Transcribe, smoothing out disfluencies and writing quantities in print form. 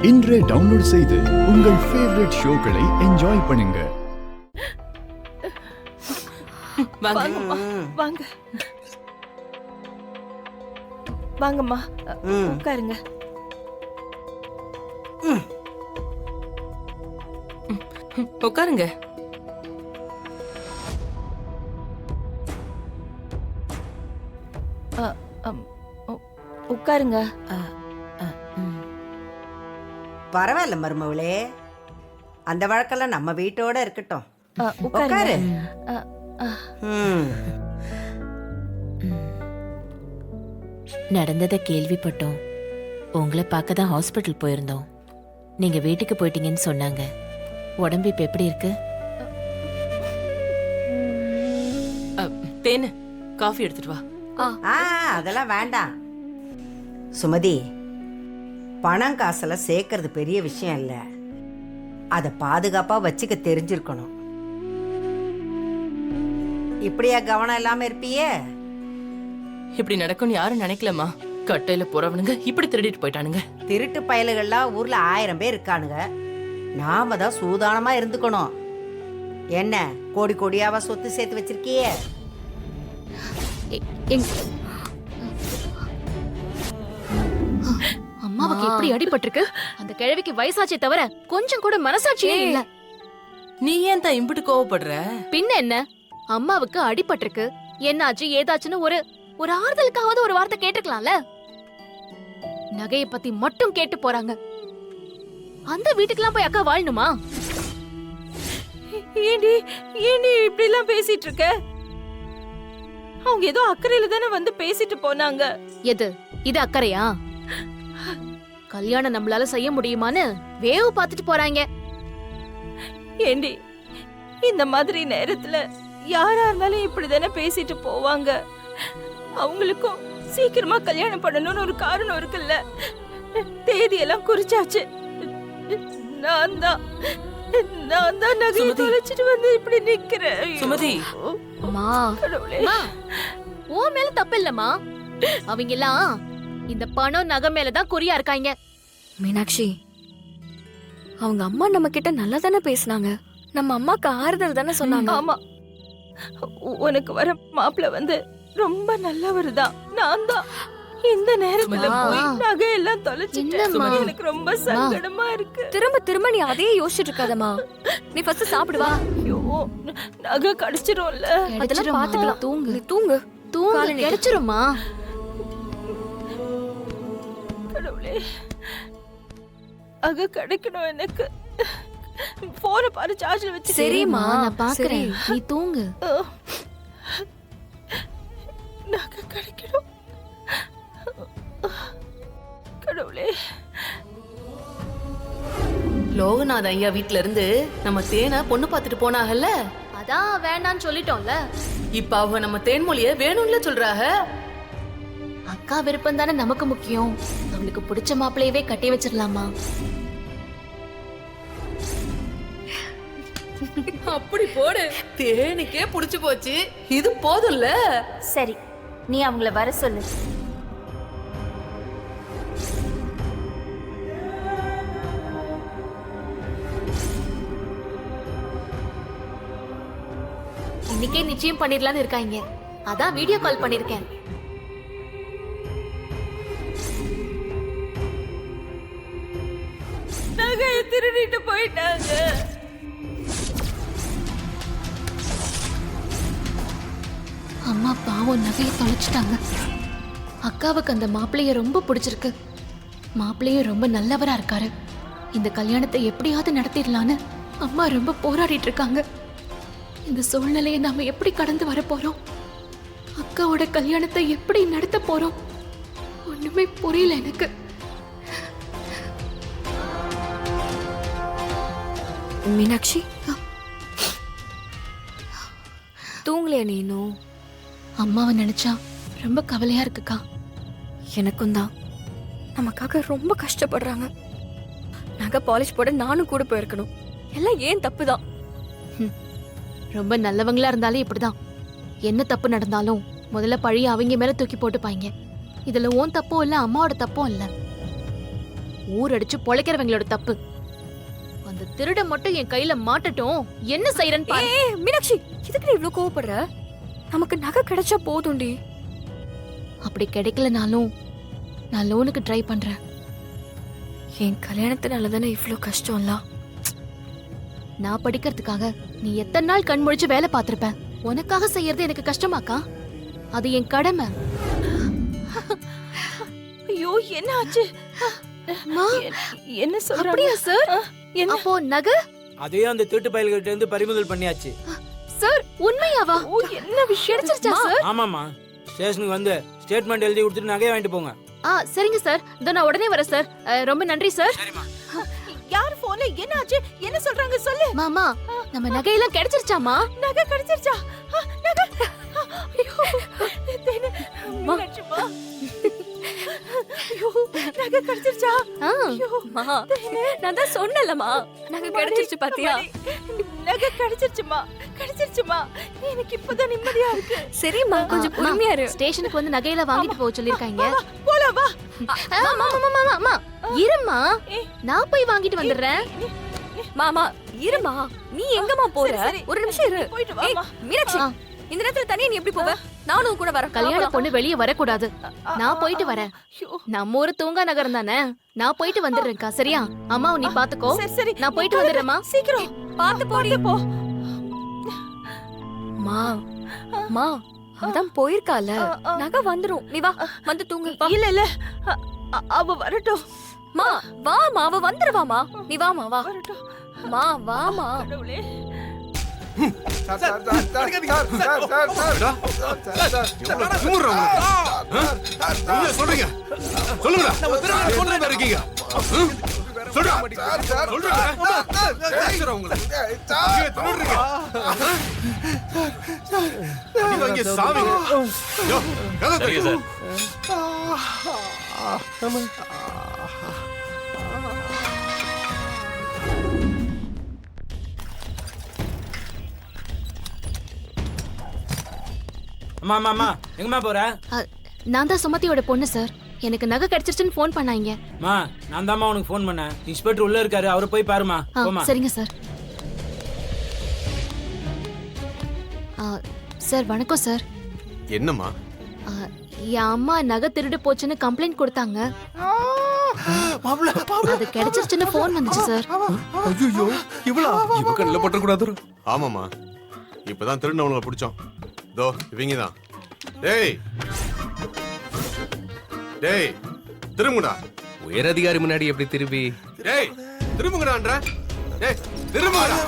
இன்றே டவுன்லோட் செய்து உங்கள் ஃபேவரட் ஷோக்களை என்ஜாய் பண்ணுங்க. வாங்கம்மா, வாங்க வாங்கம்மா, உட்காருங்க. உட்காருங்க. உட்காருங்க. பரவாயில்ல மருமவளே, அந்த வழக்கெல்லாம் நம்ம வீட்டோட இருக்கட்டும். உட்காரு. நடந்ததை கேள்விப்பட்டோம். உங்களை பார்க்க தான் ஹாஸ்பிட்டல் போயிருந்தோம். நீங்க வீட்டுக்கு போயிட்டீங்கன்னு சொன்னாங்க. உடம்பு இப்ப எப்படி இருக்கு? தேனு, காஃபி எடுத்துட்டு வா. அதெல்லாம் வேண்டாம் சுமதி. பணம் காசெல்லாம் சேர்க்கறது பெரிய விஷயம் இல்ல, அதை பாதுகாப்பா வச்சுக்க தெரிஞ்சிருக்கணும். இப்படியா கவனம் இல்லாம இருப்பியே? இப்படி நடக்கும்னு யாரும் நினைக்கலமா. கட்டையில போறவனுங்க இப்படி திருடிட்டு போயிட்டானுங்க. திருட்டு பயலுகள்லாம் ஊர்ல 1000 பேர் இருக்கானுங்க. நாம தான் சூதானமா இருந்துக்கணும். என்ன கோடி கோடியாவா சொத்து சேர்த்து வச்சிருக்கியே? அம்மாவுக்கு எப்படி அடிபட்டிருக்கு? அந்த கிழவிக்கு வயசாச்சே தவிர கொஞ்சம் கூட மனசாட்சியே இல்ல. நீ ஏன் தான் இம்புட்டு கோவப்படுற? பின்ன என்ன, அம்மாவுக்கு அடிபட்டிருக்கு, என்னாச்சு ஏதாச்சுன்னு ஒரு ஆறுதலுக்காவது ஒரு வார்த்தை கேட்டுக்கலாம்ல. நகையை பத்தி மட்டும் கேட்டு போறாங்க. அந்த வீட்டுக்கெல்லாம் போய் அக்கா வாழணுமா? ஏண்டி இப்படி எல்லாம் பேசிட்டு இருக்க? அவங்க ஏதோ அக்கறையில தானே வந்து பேசிட்டு போனாங்க. இது அக்கறையா? கல்யாணம் நம்மளால செய்ய முடியுமான்னு வேவு பார்த்துட்டு போறாங்க. ஏண்டி, இந்த மாதிரி நேரத்துல யாரா இருந்தாலும் இப்படிதானே பேசிட்டு போவாங்க. அவங்களுக்கும் சீக்கிரமா கல்யாணம் பண்ணணும்னு ஒரு காரணம் இருக்குல்ல. தேதியெல்லாம் குறிச்சாச்சு. நான் தான் நகையை தொலைச்சிட்டு வந்து இப்படி நிக்கிறேன். சுமதி, அம்மா, உன் மேல தப்பு இல்லம்மா. அவங்க எல்லாம் இந்த பணம் நகை மேலதான் குறியா இருக்காங்க. மீனாட்சி, அவங்க அம்மா நம்ம கிட்ட நல்லா தானே பேசினாங்க. நம்ம அம்மாக்கு ஆறுதல் தானே சொன்னாங்க. ஆமா, உனக்கு வர மாப்பிள்ள வந்து ரொம்ப நல்லவர் தான். நான் தான் இந்த நேரத்துல போய் நகையெல்லாம் தொலைச்சிட்டேன். எனக்கு ரொம்ப சங்கடமா இருக்கு. திரும்ப நீ அதையே யோசிச்சுட்டு இருக்காதம்மா. நீ ஃபர்ஸ்ட் சாப்பிடுவா. ஐயோ, நகை கிடைச்சிரும்ல. அதெல்லாம் பாத்துக்கலாம். தூங்கு, நீ தூங்கு. கிடைச்சிருமா? கடவுளே, நகை கிடைக்கணும் எனக்கு. போன பாரு, சார்ஜ்ல வச்சு. சரிம்மா, நான் பாக்குறேன். நீ தூங்கு. நகை கிடைக்கணும். கடவுளே. லோகநாத ஐயா வீட்ல இருந்து நம்ம தேனை பொண்ணு பார்த்துட்டு போனாங்கல்ல. அதான் வேண்டான்னு சொல்லிட்டோம்ல. இப்ப அவங்க நம்ம தேன்மொழிய வேணும்ல சொல்றாங்க. அக்கா விருப்பம் தானே நமக்கு முக்கியம். அவளுக்கு பிடிச்ச மாப்பிள்ளையவே கட்டி வச்சிடலாமா? அப்படி போடு. தேனுக்கே புடிச்சு போச்சு, இது போதும்ல. சரி, நீ அவங்கள வர சொல்லு. இன்னைக்கே நிச்சயம் பண்ணிடலான்னு இருக்காங்க. அதான் வீடியோ கால் பண்ணிருக்கேன். நகையை திருடிட்டு போயிட்டாங்க. அம்மா பாவம், நகையை தொலைச்சிட்டாங்க. அக்காவுக்கு அந்த மாப்பிள்ளைய ரொம்ப பிடிச்சிருக்கு. மாப்பிள்ளையும் ரொம்ப நல்லவரா இருக்காரு. இந்த கல்யாணத்தை எப்படியாவது நடத்திடலான்னு அம்மா ரொம்ப போராடிட்டு இருக்காங்க. இந்த சூழ்நிலையை நாம எப்படி கடந்து வர போறோம்? அக்காவோட கல்யாணத்தை எப்படி நடத்த போறோம்? ஒண்ணுமே புரியல எனக்கு. மீனாட்சி, தூங்கலையா நீனும்? அம்மாவை நினைச்சா ரொம்ப கவலையா இருக்குக்கா. எனக்கும் தான். நமக்காக ரொம்ப கஷ்டப்படுறாங்க. நகை பாலிஷ் போட நானும் கூட போயிருக்கணும். எல்லாம் ஏன் தப்பு தான். ரொம்ப நல்லவங்களா இருந்தாலும் இப்படிதான். என்ன தப்பு நடந்தாலும் முதல்ல பழிய அவங்க மேல தூக்கி போட்டுப்பாங்க. இதுல உன் தப்பும் இல்ல, அம்மாவோட தப்பும் இல்ல. ஊர் அடிச்சு பொழைக்கிறவங்களோட தப்பு. அந்த திருட மட்டும் என் கையில மாட்டட்டும், என்ன செய்யறேன்னு பாரு. ஏய் மீனாட்சி, இதுக்கு நீ இவ்ளோ கோவப்படுற? நமக்கு நகை கிடைச்சா போதும்டி. அப்படி கிடைக்கலனாலும் நான் லோனுக்கு ட்ரை பண்றேன். என் கல்யாணத்தினால தானே இவ்ளோ கஷ்டம்ல. நான் படிக்கிறதுக்காக நீ எத்தனை நாள் கண் முழிச்சு வேலை பார்த்திருப்ப. உனக்காக செய்யறது எனக்கு கஷ்டமாக்கா? அது என் கடமை. ஐயோ என்ன ஆச்சு? அம்மா, என்ன சொல்றாங்க? அப்படியா சார்? என்ன? அப்போ நகை அதையும் அந்த திருட்டு பயல்கிட்ட இருந்து பறிமுதல் பண்ணியாச்சு. சார் உண்மையாவா? ஓ என்ன விஷயம்? கிடைச்சிருச்சா சார்? ஆமாமா, ஸ்டேஷனுக்கு வந்து ஸ்டேட்மெண்ட் எழுதி கொடுத்துட்டு நகையை வாங்கிட்டு போங்க. சரிங்க சார், இதோ நான் உடனே வரேன் சார். ரொம்ப நன்றி சார். யார் போன்ல என்ன ஆச்சு? என்ன சொல்றாங்க சொல்லு. மாமா, நம்ம நகையெல்லாம் கிடைச்சிருச்சாமா? நகை கிடைச்சிருச்சா? நகை ஐயோ தேனு, மீனாட்சிமா. ஐயோ நகை கிடைச்சிருச்சா? ஐயோ மா, நான் தான் சொன்னலமா, நகை கிடைச்சிருச்சு பாத்தியா? நகை கிடைச்சிருச்சுமா, கிடைச்சிருச்சுமா. எனக்கு இப்பதான் நிம்மதியா இருக்கு. சரிம்மா, கொஞ்சம் பொறுமையா இரு. ஸ்டேஷனுக்கு வந்து நகையெல்லாம் வாங்கிட்டு போக சொல்லிருக்காங்க. போலாம் வா. மாமா இருமா, நான் போய் வாங்கிட்டு வந்துடுறேன். மாமா இருமா, நீ எங்கம்மா போற? சரி, சரி. ஒரு நிமிஷம் இரு. போயிட்டு ஏய், வாமா. மீனாட்சி, இந்த நேரத்துல தனியா நீ எப்படி போவ? நானும் கூட வரேன். கல்யாண பொண்ணு வெளியே வரக்கூடாது. நான் போயிட்டு வரேன். ஐயோ நம்ம ஊரு தூங்கா நகரம் தானே, நான் போயிட்டு வந்துடுறேன்க்கா. சரியா? அம்மா நீ பாத்துக்கோ. சரி சரி நான் போயிட்டு வந்துடுறேம்மா. சீக்கிரம் பாத்து போடி. போ. மா மா, அதான் போயிருக்கால, நகை வந்துரும். நீ வா, வந்து தூங்கு. வா. இல்ல இல்ல அவ வரட்டும். மா வாமா, அவ வந்துருவாமா. நீ வாமா, வா. வரட்டும். மா வாமா. கடவுளே. சொல்றீங்க சொல்லுங்க இருக்கீங்க அம்மா அம்மா அம்மா, எங்கம்மா போற? நான் தான் சுமதியோட பொண்ணு சார். எனக்கு நகை கிடைச்சிருச்சுன்னு ஃபோன் பண்ணாங்க. மா, நான் தாம்மா உனக்கு ஃபோன் பண்ணேன். இன்ஸ்பெக்டர் உள்ள இருக்காரு, அவரை போய் பாருமா. போமா. சரிங்க சார். சார் வணக்கம் சார். என்னம்மா? என் அம்மா நகை திருடு போச்சுன்னு கம்ப்ளைண்ட் கொடுத்தாங்க. அது கிடைச்சிருச்சுன்னு ஃபோன் வந்துச்சு சார். ஐயோ இவளா? இவ கண்ணுல பட்ட கூடாது. ஆமாமா, இப்பதான் திருநவங்களை பிடிச்சோம். தோ இவங்க தான். டேய் டேய் திரும்புடா. உயர் அதிகாரி முன்னாடி எப்படி திரும்பி? டேய் திரும்புங்கடான்ற. டேய் திரும்புங்கடா.